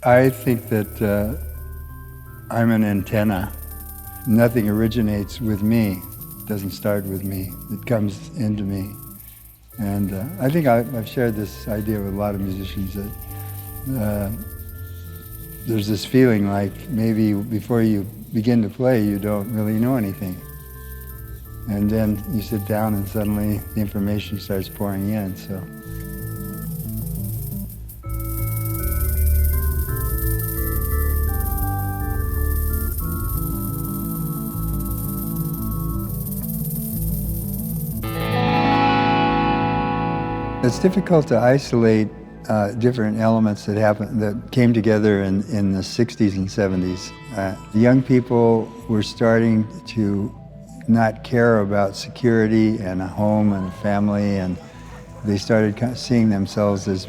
I think that I'm an antenna. Nothing originates with me. It doesn't start with me. It comes into me. And I think I've shared this idea with a lot of musicians that there's this feeling like maybe before you begin to play, you don't really know anything. And then you sit down and suddenly the information starts pouring in. So. It's difficult to isolate different elements that came together in the 60s and 70s. The young people were starting to not care about security and a home and a family, and they started kind of seeing themselves as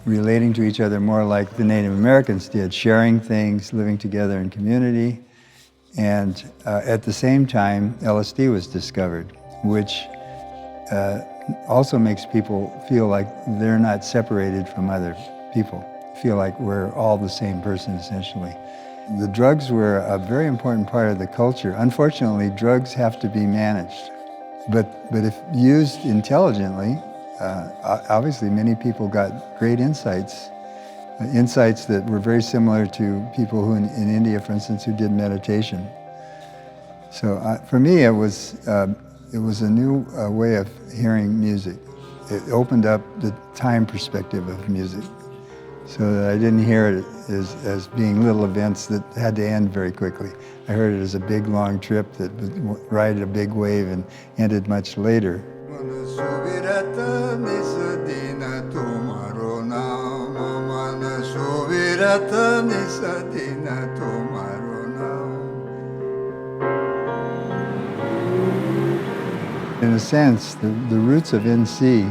relating to each other more like the Native Americans did, sharing things, living together in community. And at the same time, LSD was discovered, which also makes people feel like they're not separated from other people, feel like we're all the same person, essentially. The drugs were a very important part of the culture. Unfortunately, drugs have to be managed. But if used intelligently, obviously many people got great insights that were very similar to people who in India, for instance, who did meditation. So for me, it was a new way of hearing music. It opened up the time perspective of music so that I didn't hear it as being little events that had to end very quickly. I heard it as a big, long trip that would ride a big wave and ended much later. In a sense, the roots of NC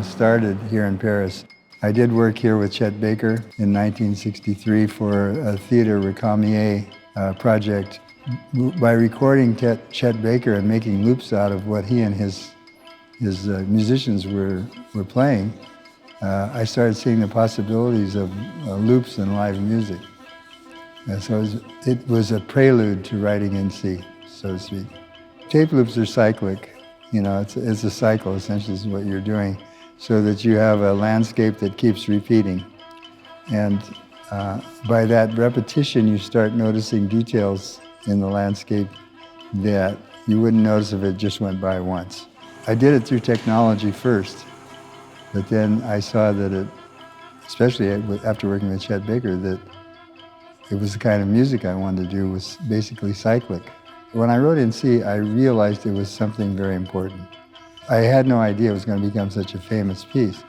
started here in Paris. I did work here with Chet Baker in 1963 for a Theatre Recamier project. By recording Chet Baker and making loops out of what he and his musicians were playing, I started seeing the possibilities of loops and live music. So it was a prelude to writing NC, so to speak. Tape loops are cyclic. You know, it's a cycle, essentially, is what you're doing, so that you have a landscape that keeps repeating. And by that repetition, you start noticing details in the landscape that you wouldn't notice if it just went by once. I did it through technology first, but then I saw that it, especially after working with Chet Baker, that it was the kind of music I wanted to do was basically cyclic. When I wrote NC, I realized it was something very important. I had no idea it was going to become such a famous piece,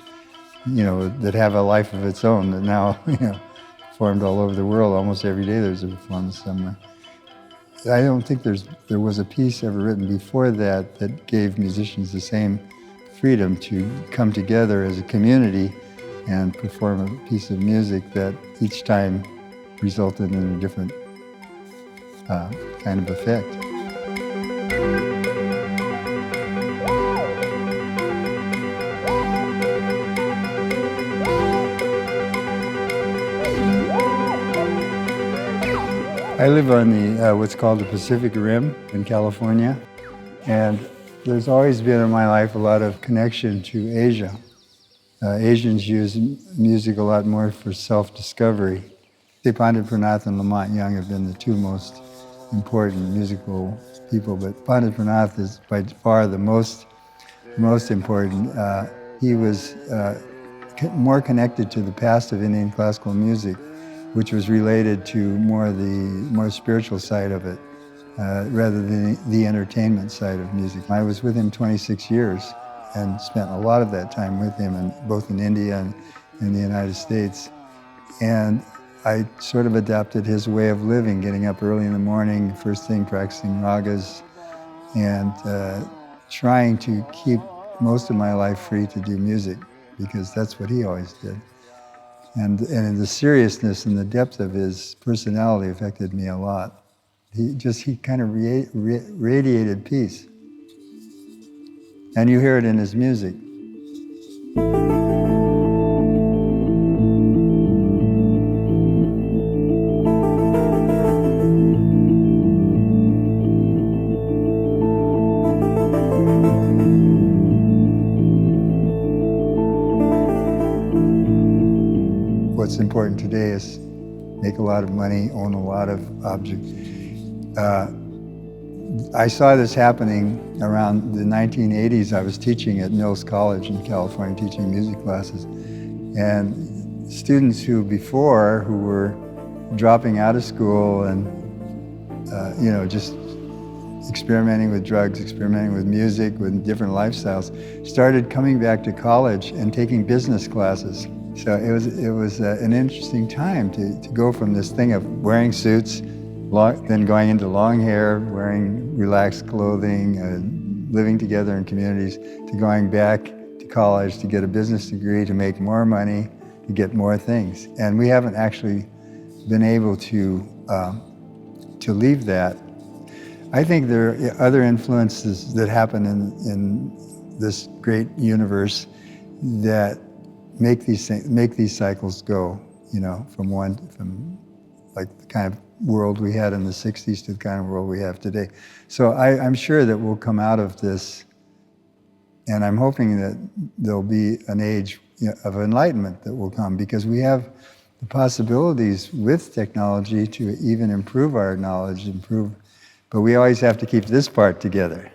you know, that have a life of its own, that now, you know, performed all over the world. Almost every day there's a performance somewhere. I don't think there was a piece ever written before that gave musicians the same freedom to come together as a community and perform a piece of music that each time resulted in a different kind of effect. I live on the what's called the Pacific Rim in California, and there's always been in my life a lot of connection to Asia. Asians use music a lot more for self-discovery. Pandit Pranath and Lamont Young have been the two most important musical people, but Pandit Pranath is by far the most important. He was more connected to the past of Indian classical music, which was related to the more spiritual side of it, rather than the entertainment side of music. I was with him 26 years and spent a lot of that time with him, both in India and in the United States. And I sort of adapted his way of living, getting up early in the morning, first thing practicing ragas, and trying to keep most of my life free to do music, because that's what he always did. And the seriousness and the depth of his personality affected me a lot. He kind of radiated peace. And you hear it in his music. what's important today is make a lot of money, own a lot of objects. I saw this happening around the 1980s. I was teaching at Mills College in California, teaching music classes. And students who were dropping out of school and, just experimenting with drugs, experimenting with music, with different lifestyles, started coming back to college and taking business classes. So it was an interesting time to go from this thing of wearing suits, then going into long hair, wearing relaxed clothing, living together in communities, to going back to college to get a business degree, to make more money, to get more things. And we haven't actually been able to leave that. I think there are other influences that happen in this great universe that make these cycles go, from like the kind of world we had in the 60s to the kind of world we have today. So I'm sure that we'll come out of this, and I'm hoping that there'll be an age of enlightenment that will come, because we have the possibilities with technology to even improve our knowledge, but we always have to keep this part together.